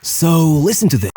So listen to this.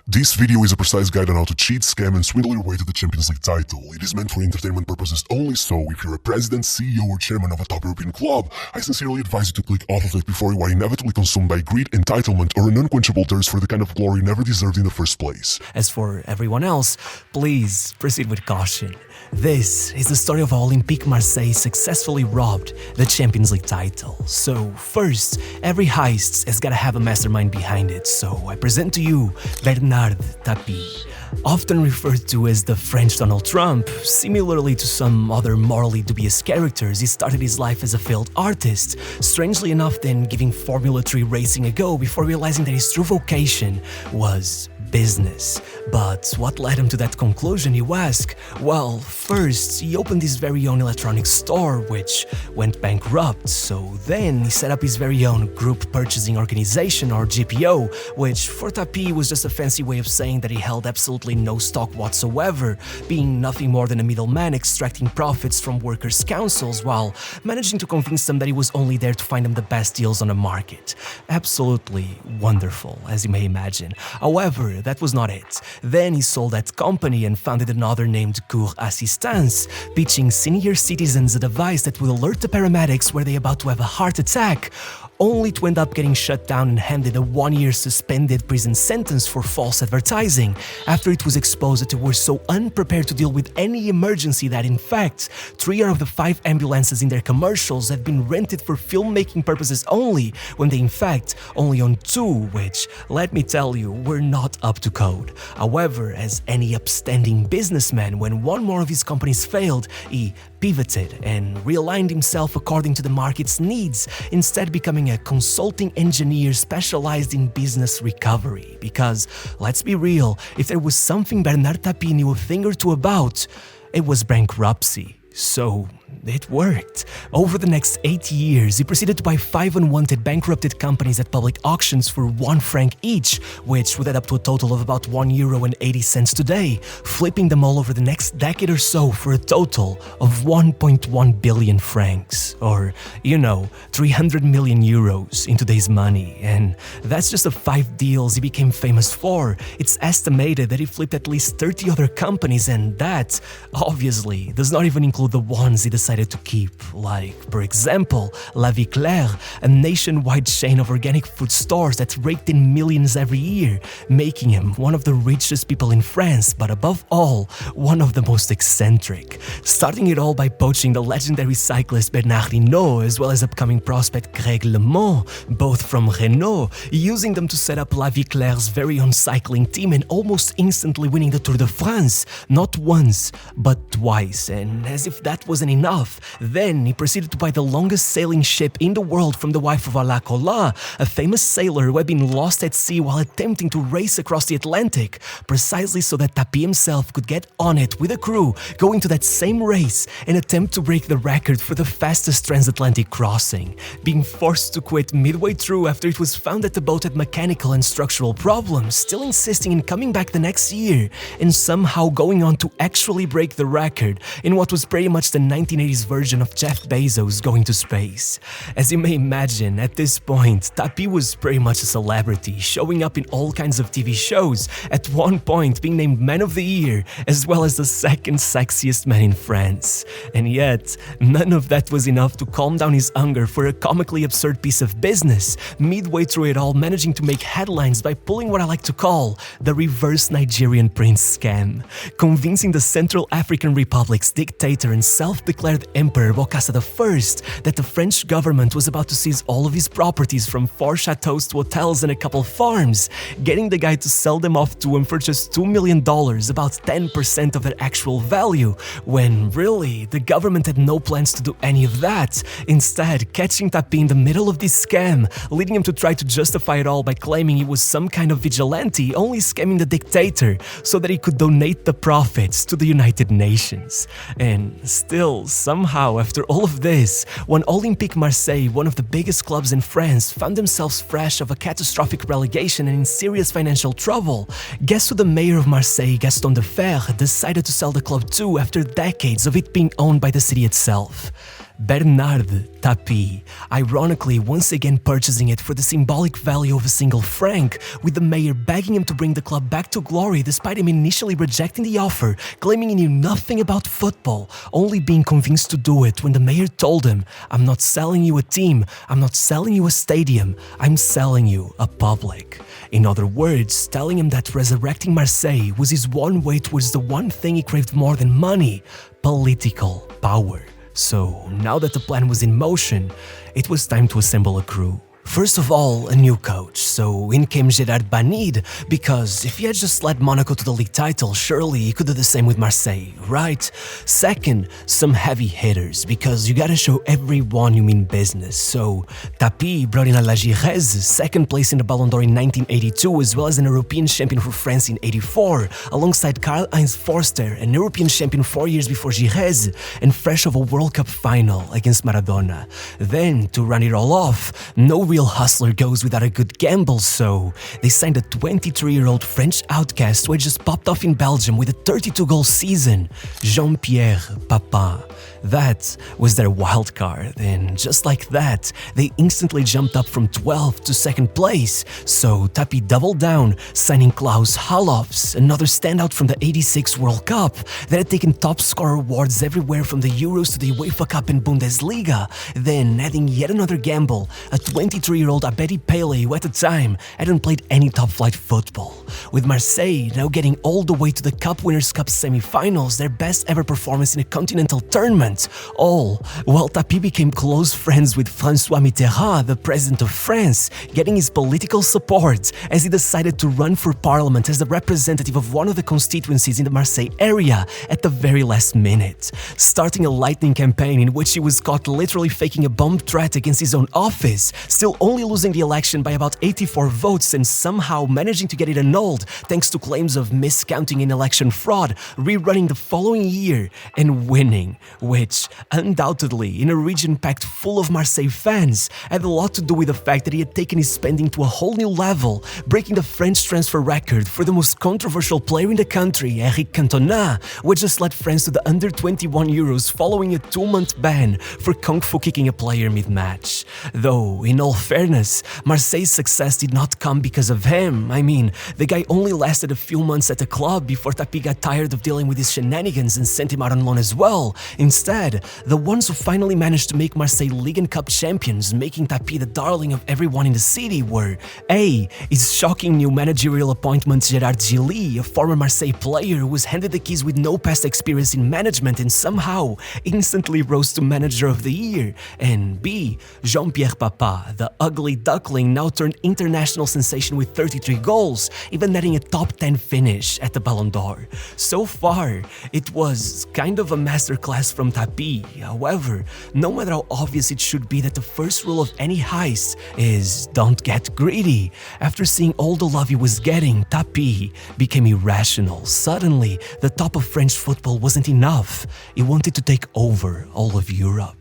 This video is a precise guide on how to cheat, scam, and swindle your way to the Champions League title. It is meant for entertainment purposes only, so if you're a president, CEO, or chairman of a top European club, I sincerely advise you to click off of it before you are inevitably consumed by greed, entitlement, or an unquenchable thirst for the kind of glory you never deserved in the first place. As for everyone else, please proceed with caution. This is the story of how Olympique Marseille successfully robbed the Champions League title. So first, every heist has gotta have a mastermind behind it, so I present to you Bernard Tapie. Often referred to as the French Donald Trump, similarly to some other morally dubious characters, he started his life as a failed artist, strangely enough then giving Formula 3 racing a go before realizing that his true vocation was business. But what led him to that conclusion, you ask? Well, first, he opened his very own electronics store, which went bankrupt, so then he set up his very own group purchasing organization, or GPO, which for Tapie was just a fancy way of saying that he held absolutely no stock whatsoever, being nothing more than a middleman extracting profits from workers' councils while managing to convince them that he was only there to find them the best deals on the market. Absolutely wonderful, as you may imagine. However, that was not it. Then he sold that company and founded another named Cour Assistance, pitching senior citizens a device that would alert the paramedics were they about to have a heart attack, only to end up getting shut down and handed a 1-year suspended prison sentence for false advertising, after it was exposed that they were so unprepared to deal with any emergency that in fact, 3 out of the 5 ambulances in their commercials have been rented for filmmaking purposes only, when they in fact only own 2, which, let me tell you, were not up to code. However, as any upstanding businessman, when one more of his companies failed, he pivoted and realigned himself according to the market's needs, instead becoming a consulting engineer specialized in business recovery. Because, let's be real, if there was something Bernard Tapie knew a thing or two about, it was bankruptcy. So it worked. Over the next 8 years, he proceeded to buy 5 unwanted bankrupted companies at public auctions for €1 each, which would add up to a total of about €1.80 today, flipping them all over the next decade or so for a total of 1.1 billion francs, or, 300 million euros in today's money. And that's just the 5 deals he became famous for. It's estimated that he flipped at least 30 other companies, and that, obviously, does not even include the ones he decided to keep, like, for example, La Vie Claire, a nationwide chain of organic food stores that raked in millions every year, making him one of the richest people in France, but above all, one of the most eccentric. Starting it all by poaching the legendary cyclist Bernard Hinault, as well as upcoming prospect Greg LeMond, both from Renault, using them to set up La Vie Claire's very own cycling team and almost instantly winning the Tour de France, not once, but twice. And as if that wasn't enough, then he proceeded to buy the longest sailing ship in the world from the wife of Alain Colas, a famous sailor who had been lost at sea while attempting to race across the Atlantic, precisely so that Tapie himself could get on it with a crew, go into that same race and attempt to break the record for the fastest transatlantic crossing, being forced to quit midway through after it was found that the boat had mechanical and structural problems, still insisting in coming back the next year, and somehow going on to actually break the record in what was pretty much the 1980s version of Jeff Bezos going to space. As you may imagine, at this point, Tapie was pretty much a celebrity, showing up in all kinds of TV shows, at one point being named Man of the Year, as well as the second sexiest man in France. And yet, none of that was enough to calm down his hunger for a comically absurd piece of business, midway through it all managing to make headlines by pulling what I like to call the reverse Nigerian prince scam, convincing the Central African Republic's dictator and self-declared Emperor Bokassa I that the French government was about to seize all of his properties, from 4 chateaus to hotels and a couple farms, getting the guy to sell them off to him for just $2 million, about 10% of their actual value, when really the government had no plans to do any of that, instead catching Tapie in the middle of this scam, leading him to try to justify it all by claiming he was some kind of vigilante only scamming the dictator so that he could donate the profits to the United Nations. And still, somehow, after all of this, when Olympique Marseille, one of the biggest clubs in France, found themselves fresh of a catastrophic relegation and in serious financial trouble, guess who the mayor of Marseille, Gaston Defferre, decided to sell the club to after decades of it being owned by the city itself? Bernard Tapie, ironically once again purchasing it for the symbolic value of a single franc, with the mayor begging him to bring the club back to glory despite him initially rejecting the offer, claiming he knew nothing about football, only being convinced to do it when the mayor told him, "I'm not selling you a team, I'm not selling you a stadium, I'm selling you a public." In other words, telling him that resurrecting Marseille was his one way towards the one thing he craved more than money: political power. So, now that the plan was in motion, it was time to assemble a crew. First of all, a new coach, so in came Gérard Banide, because if he had just led Monaco to the league title, surely he could do the same with Marseille, right? Second, some heavy hitters, because you gotta show everyone you mean business. So, Tapie brought in Alain Giresse, second place in the Ballon d'Or in 1982, as well as an European champion for France in 84, alongside Karl-Heinz Forster, an European champion 4 years before Giresse, and fresh of a World Cup final against Maradona. Then, to run it all off, no real hustler goes without a good gamble, so they signed a 23-year-old French outcast who had just popped off in Belgium with a 32-goal season, Jean-Pierre Papin. That was their wild card, and just like that, they instantly jumped up from 12th to 2nd place, so Tapie doubled down, signing Klaus Halofs, another standout from the 86 World Cup that had taken top scorer awards everywhere from the Euros to the UEFA Cup and Bundesliga, then adding yet another gamble, a 23-year-old Abedi Pele who at the time hadn't played any top-flight football. With Marseille now getting all the way to the Cup Winners' Cup semi-finals, their best ever performance in a continental tournament, all while Tapie became close friends with François Mitterrand, the president of France, getting his political support as he decided to run for parliament as the representative of one of the constituencies in the Marseille area at the very last minute, starting a lightning campaign in which he was caught literally faking a bomb threat against his own office, still only losing the election by about 84 votes and somehow managing to get it annulled thanks to claims of miscounting and election fraud, rerunning the following year and winning, which undoubtedly, in a region packed full of Marseille fans, had a lot to do with the fact that he had taken his spending to a whole new level, breaking the French transfer record for the most controversial player in the country, Eric Cantona, who had just led France to the under-21 Euros following a 2-month ban for kung fu kicking a player mid-match. Though, in all fairness, Marseille's success did not come because of him. I mean, the guy only lasted a few months at the club before Tapie got tired of dealing with his shenanigans and sent him out on loan as well. Instead, the ones who finally managed to make Marseille League and Cup champions, making Tapie the darling of everyone in the city, were A. His shocking new managerial appointment Gérard Gilly, a former Marseille player who was handed the keys with no past experience in management and somehow instantly rose to manager of the year, and B. Jean-Pierre Papin, the ugly duckling now turned international sensation with 33 goals, even netting a top 10 finish at the Ballon d'Or. So far, it was kind of a masterclass from Tapie. However, no matter how obvious it should be that the first rule of any heist is don't get greedy, after seeing all the love he was getting, Tapie became irrational. Suddenly, the top of French football wasn't enough. He wanted to take over all of Europe.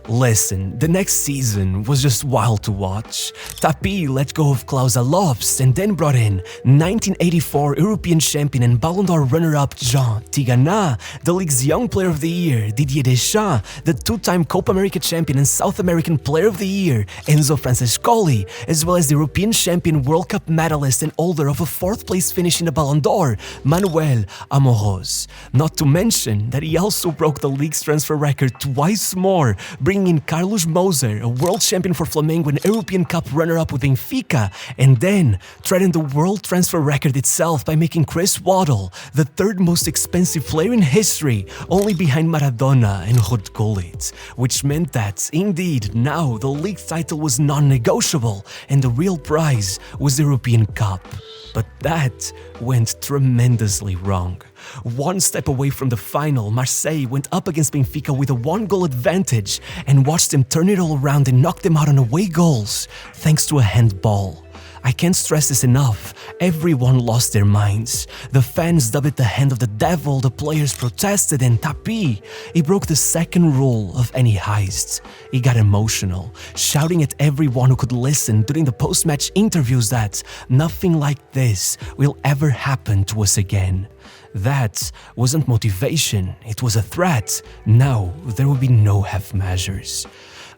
Listen, the next season was just wild to watch. Tapie let go of Klaus Halofs and then brought in 1984 European champion and Ballon d'Or runner-up Jean Tigana, the league's Young Player of the Year Didier Deschamps, the two-time Copa America champion and South American Player of the Year Enzo Francescoli, as well as the European champion, World Cup medalist and holder of a 4th place finish in the Ballon d'Or, Manuel Amoros. Not to mention that he also broke the league's transfer record twice more, bringing in Carlos Moser, a world champion for Flamengo and European Cup runner-up with Benfica, and then threatened the world transfer record itself by making Chris Waddle the 3rd most expensive player in history, only behind Maradona and Ruud Gullit, which meant that, indeed, now the league title was non-negotiable and the real prize was the European Cup. But that went tremendously wrong. One step away from the final, Marseille went up against Benfica with a 1-goal advantage and watched them turn it all around and knock them out on away goals, thanks to a handball. I can't stress this enough. Everyone lost their minds. The fans dubbed it the hand of the devil, the players protested, and Tapie, he broke the second rule of any heist. He got emotional, shouting at everyone who could listen during the post-match interviews that nothing like this will ever happen to us again. That wasn't motivation, it was a threat. Now there will be no half measures.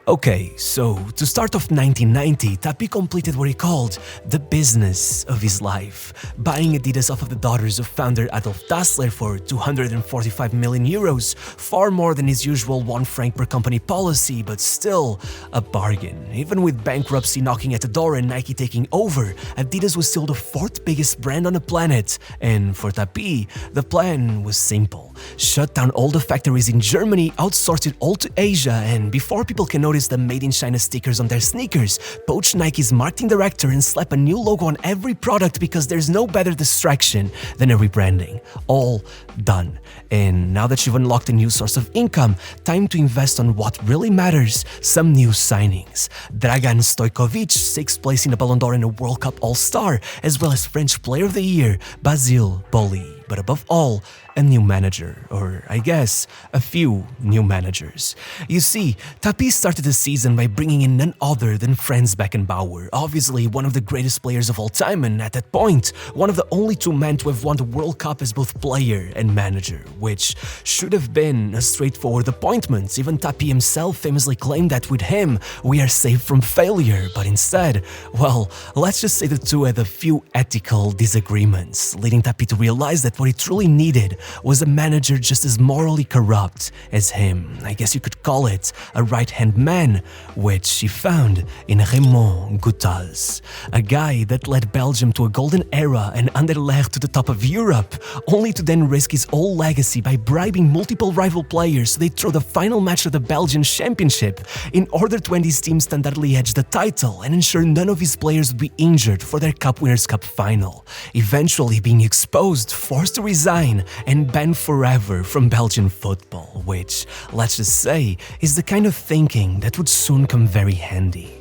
Okay, so to start off 1990, Tapie completed what he called the business of his life, buying Adidas off of the daughters of founder Adolf Dassler for 245 million euros, far more than his usual 1 franc per company policy, but still a bargain. Even with bankruptcy knocking at the door and Nike taking over, Adidas was still the 4th biggest brand on the planet, and for Tapie, the plan was simple. Shut down all the factories in Germany, outsource it all to Asia, and before people can notice the Made in China stickers on their sneakers, poach Nike's marketing director and slap a new logo on every product because there's no better distraction than a rebranding. All done. And now that you've unlocked a new source of income, time to invest on what really matters, some new signings. Dragan Stojkovic, 6th place in the Ballon d'Or and a World Cup All-Star, as well as French Player of the Year, Basile Boli. But above all, a new manager, or I guess, a few new managers. You see, Tapie started the season by bringing in none other than Franz Beckenbauer, obviously one of the greatest players of all time and at that point, one of the only 2 men to have won the World Cup as both player and manager, which should have been a straightforward appointment. Even Tapie himself famously claimed that with him, we are safe from failure, but instead, well, let's just say the two had a few ethical disagreements, leading Tapie to realize that what he truly needed was a manager just as morally corrupt as him. I guess you could call it a right-hand man, which he found in Raymond Goethals, a guy that led Belgium to a golden era and Anderlecht to the top of Europe, only to then risk his whole legacy by bribing multiple rival players so they throw the final match of the Belgian Championship in order to end his team standardly edge the title and ensure none of his players would be injured for their Cup Winners' Cup final, eventually being exposed, forced to resign, and banned forever from Belgian football, which, let's just say, is the kind of thinking that would soon come very handy.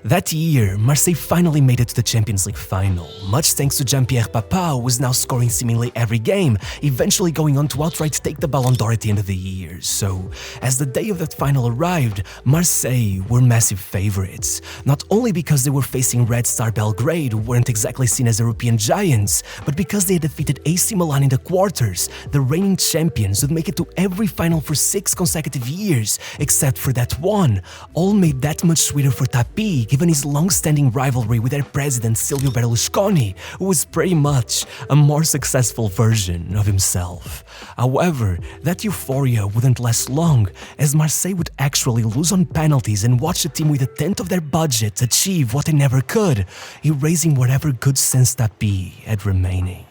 That year, Marseille finally made it to the Champions League final, much thanks to Jean-Pierre Papin, who was now scoring seemingly every game, eventually going on to outright take the Ballon d'Or at the end of the year. So, as the day of that final arrived, Marseille were massive favorites, not only because they were facing Red Star Belgrade, who weren't exactly seen as European giants, but because they had defeated AC Milan in the quarters, the reigning champions would make it to every final for 6 consecutive years, except for that one, all made that much sweeter for Tapie, given his long-standing rivalry with their president Silvio Berlusconi, who was pretty much a more successful version of himself. However, that euphoria wouldn't last long, as Marseille would actually lose on penalties and watch the team with a tenth of their budget achieve what they never could, erasing whatever good sense Tapie had remaining.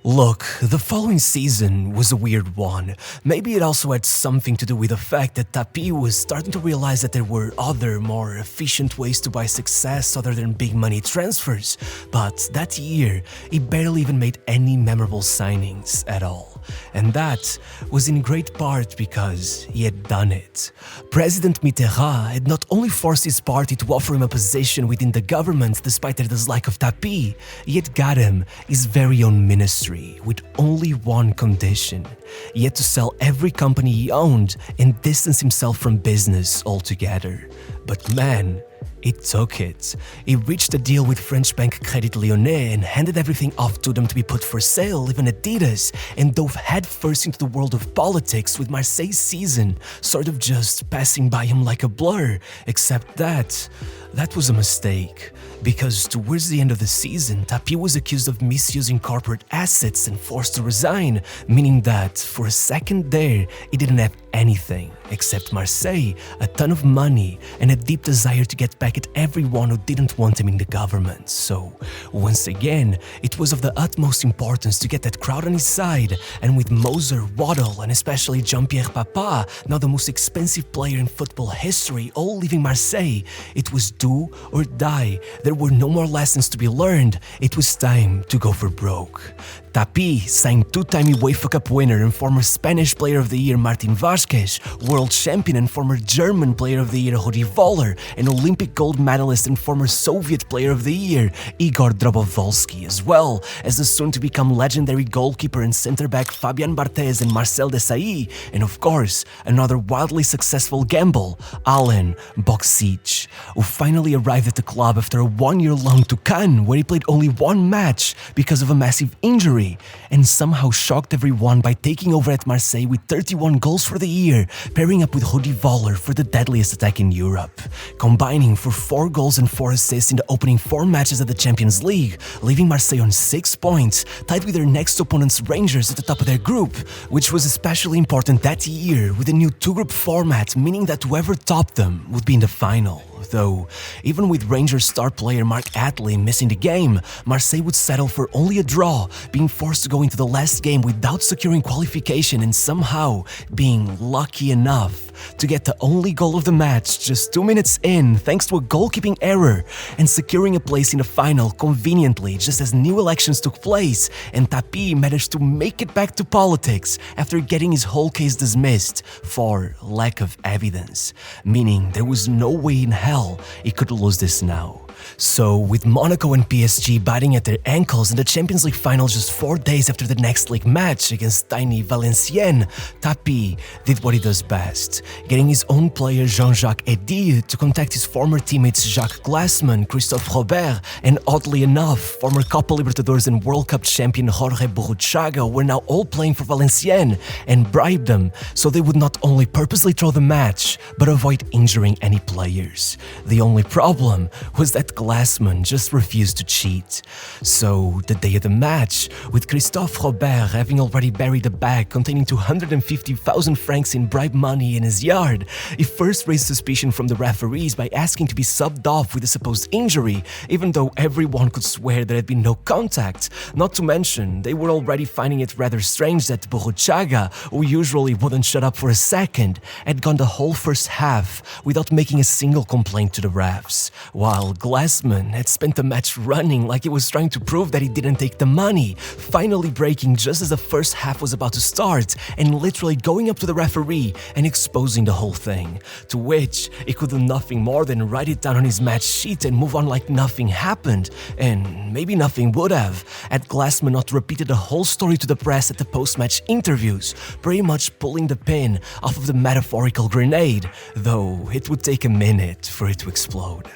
Look, the following season was a weird one. Maybe it also had something to do with the fact that Tapie was starting to realize that there were other, more efficient ways to buy success other than big money transfers. But that year, he barely even made any memorable signings at all. And that was in great part because he had done it. President Mitterrand had not only forced his party to offer him a position within the government despite their dislike of Tapie, he had got him his very own ministry with only one condition. He had to sell every company he owned and distance himself from business altogether. But man, he took it. He reached a deal with French bank Crédit Lyonnais and handed everything off to them to be put for sale, even Adidas, and dove headfirst into the world of politics with Marseille's season sort of just passing by him like a blur, except that was a mistake. Because towards the end of the season, Tapie was accused of misusing corporate assets and forced to resign, meaning that, for a second there, he didn't have anything except Marseille, a ton of money, and a deep desire to get back at everyone who didn't want him in the government. So, once again, it was of the utmost importance to get that crowd on his side, and with Moser, Waddle, and especially Jean-Pierre Papin, now the most expensive player in football history, all leaving Marseille, it was do or die. There were no more lessons to be learned. It was time to go for broke. Tapie signed two-time UEFA Cup winner and former Spanish Player of the Year Martin Vázquez, world champion and former German Player of the Year Rudi Völler, and Olympic gold medalist and former Soviet Player of the Year Igor Drobovolsky, as well as the soon-to-become legendary goalkeeper and centre-back Fabian Barthez and Marcel Desailly, and of course, another wildly successful gamble, Alen Boksic, who finally arrived at the club after a one-year loan to Cannes, where he played only one match because of a massive injury, and somehow shocked everyone by taking over at Marseille with 31 goals for the year, pairing up with Rudi Völler for the deadliest attack in Europe, combining for 4 goals and 4 assists in the opening 4 matches of the Champions League, leaving Marseille on 6 points, tied with their next opponents Rangers at the top of their group, which was especially important that year with the new 2-group format, meaning that whoever topped them would be in the final. Though, even with Rangers star player Mark Atley missing the game, Marseille would settle for only a draw, being forced to go into the last game without securing qualification and somehow being lucky enough to get the only goal of the match just 2 minutes in thanks to a goalkeeping error, and securing a place in the final conveniently just as new elections took place and Tapie managed to make it back to politics after getting his whole case dismissed for lack of evidence, meaning there was no way in hell he could lose this now. So, with Monaco and PSG biting at their ankles in the Champions League final just 4 days after the next league match against tiny Valenciennes, Tapie did what he does best, getting his own player Jean-Jacques Eddy to contact his former teammates Jacques Glassman, Christophe Robert, and oddly enough, former Copa Libertadores and World Cup champion Jorge Burruchaga were now all playing for Valenciennes, and bribed them so they would not only purposely throw the match, but avoid injuring any players. The only problem was that Glassman just refused to cheat. So, the day of the match, with Christophe Robert having already buried a bag containing 250,000 francs in bribe money in his yard, he first raised suspicion from the referees by asking to be subbed off with a supposed injury, even though everyone could swear there had been no contact. Not to mention, they were already finding it rather strange that Burruchaga, who usually wouldn't shut up for a second, had gone the whole first half without making a single complaint to the refs, while Glassman had spent the match running like he was trying to prove that he didn't take the money, finally breaking just as the first half was about to start and literally going up to the referee and exposing the whole thing, to which he could do nothing more than write it down on his match sheet and move on like nothing happened, and maybe nothing would have, had Glassman not repeated the whole story to the press at the post-match interviews, pretty much pulling the pin off of the metaphorical grenade, though it would take a minute for it to explode.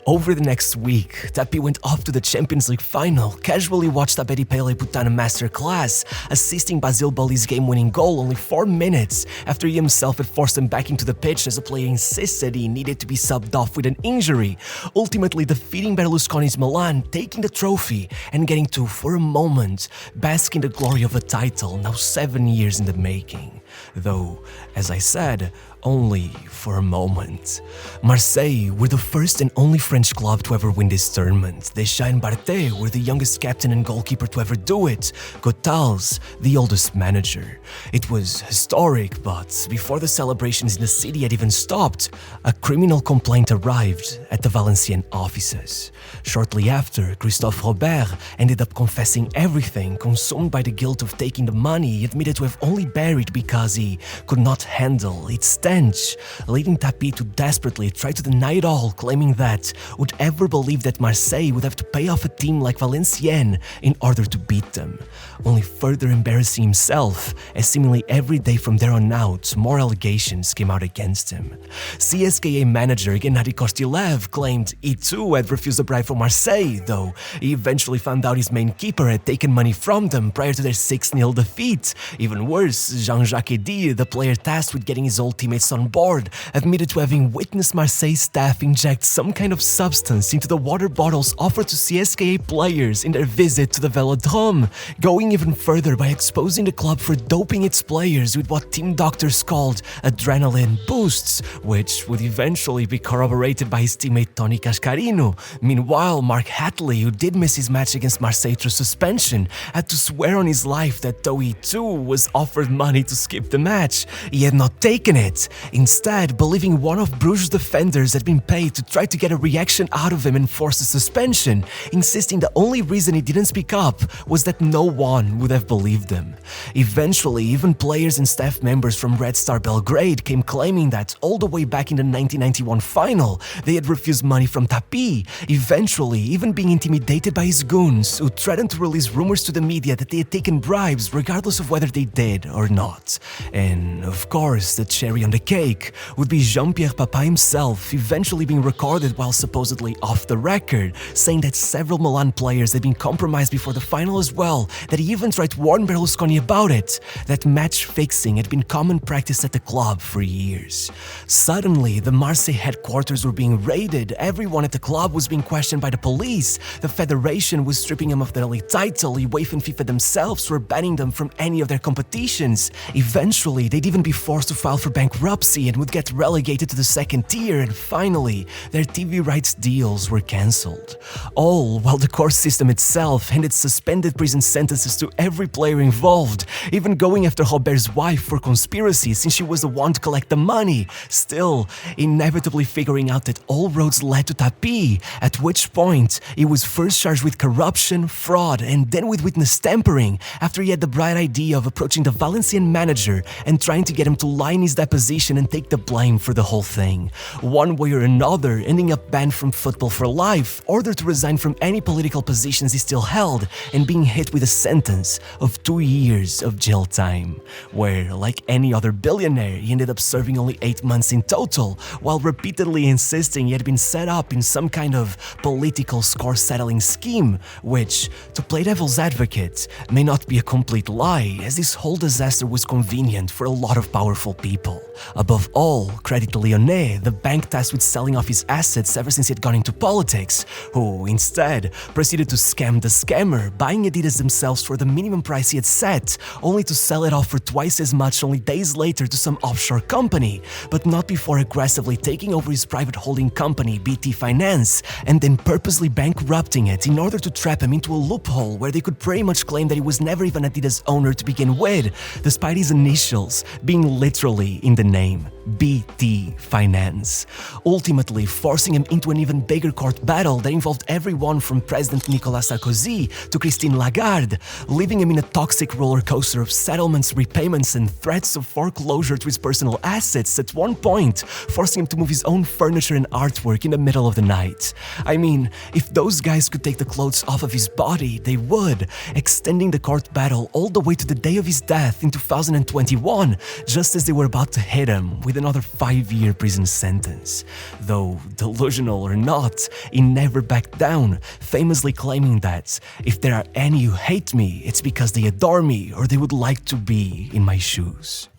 Over the next week, Tapie went off to the Champions League final, casually watched Abedi Pele put down a masterclass, assisting Basile Boli's game-winning goal only 4 minutes after he himself had forced him back into the pitch as the player insisted he needed to be subbed off with an injury, ultimately defeating Berlusconi's Milan, taking the trophy and getting to, for a moment, bask in the glory of a title now 7 years in the making. Though, as I said, only for a moment. Marseille were the first and only French club to ever win this tournament. Deschamps and Barthez were the youngest captain and goalkeeper to ever do it. Gotals, the oldest manager. It was historic, but before the celebrations in the city had even stopped, a criminal complaint arrived at the Valenciennes offices. Shortly after, Christophe Robert ended up confessing everything, consumed by the guilt of taking the money he admitted to have only buried because he could not handle its stench, leading Tapie to desperately try to deny it all, claiming that would ever believe that Marseille would have to pay off a team like Valenciennes in order to beat them, only further embarrassing himself as seemingly every day from there on out more allegations came out against him. CSKA manager Gennady Kostylev claimed he too had refused a bribe from Marseille, though he eventually found out his main keeper had taken money from them prior to their 6-0 defeat. Even worse, Jean-Jacques Eddy, the player tasked with getting his old teammates on board, admitted to having witnessed Marseille staff inject some kind of substance into the water bottles offered to CSKA players in their visit to the Velodrome, going even further by exposing the club for doping its players with what team doctors called adrenaline boosts, which would eventually be corroborated by his teammate Tony Cascarino. Meanwhile, Mark Hatley, who did miss his match against Marseille through suspension, had to swear on his life that though he too was offered money to skip the match, he had not taken it, instead believing one of Bruges' defenders had been paid to try to get a reaction out of him and force a suspension, insisting the only reason he didn't speak up was that no one would have believed him. Eventually, even players and staff members from Red Star Belgrade came claiming that all the way back in the 1991 final, they had refused money from Tapie, eventually even being intimidated by his goons, who threatened to release rumors to the media that they had taken bribes regardless of whether they did or not. And of course, the cherry on the cake would be Jean-Pierre Papin himself eventually being recorded while supposedly off the record, saying that several Milan players had been compromised before the final as well, that he even tried to warn Berlusconi about it, that match fixing had been common practice at the club for years. Suddenly, the Marseille headquarters were being raided, everyone at the club was being questioned by the police, the federation was stripping him of their league title, UEFA and FIFA themselves were banning them from any of their competitions. Eventually, they'd even be forced to file for bankruptcy and would get relegated to the second tier, and finally, their TV rights deals were cancelled. All while the court system itself handed suspended prison sentences to every player involved, even going after Robert's wife for conspiracy since she was the one to collect the money, still inevitably figuring out that all roads led to Tapie, at which point he was first charged with corruption, fraud, and then with witness tampering after he had the bright idea of approaching the Valencian manager and trying to get him to lie in his deposition and take the blame for the whole thing. One way or another, ending up banned from football for life, ordered to resign from any political positions he still held, and being hit with a sentence of 2 years of jail time, where, like any other billionaire, he ended up serving only 8 months in total, while repeatedly insisting he had been set up in some kind of political score-settling scheme, which, to play devil's advocate, may not be a complete lie, as this whole disaster was convenient for a lot of powerful people. Above all, credit to Billionaire, the bank tasked with selling off his assets ever since he had gone into politics, who, instead, proceeded to scam the scammer, buying Adidas themselves for the minimum price he had set, only to sell it off for twice as much only days later to some offshore company, but not before aggressively taking over his private holding company, BT Finance, and then purposely bankrupting it in order to trap him into a loophole where they could pretty much claim that he was never even Adidas' owner to begin with, despite his initials being literally in the name, BT Finance, ultimately forcing him into an even bigger court battle that involved everyone from President Nicolas Sarkozy to Christine Lagarde, leaving him in a toxic roller coaster of settlements, repayments, and threats of foreclosure to his personal assets, at one point forcing him to move his own furniture and artwork in the middle of the night. I mean, if those guys could take the clothes off of his body, they would, extending the court battle all the way to the day of his death in 2021, just as they were about to hit him with another 5-year prison sentence. Though, delusional or not, he never backed down, famously claiming that, if there are any who hate me, it's because they adore me or they would like to be in my shoes.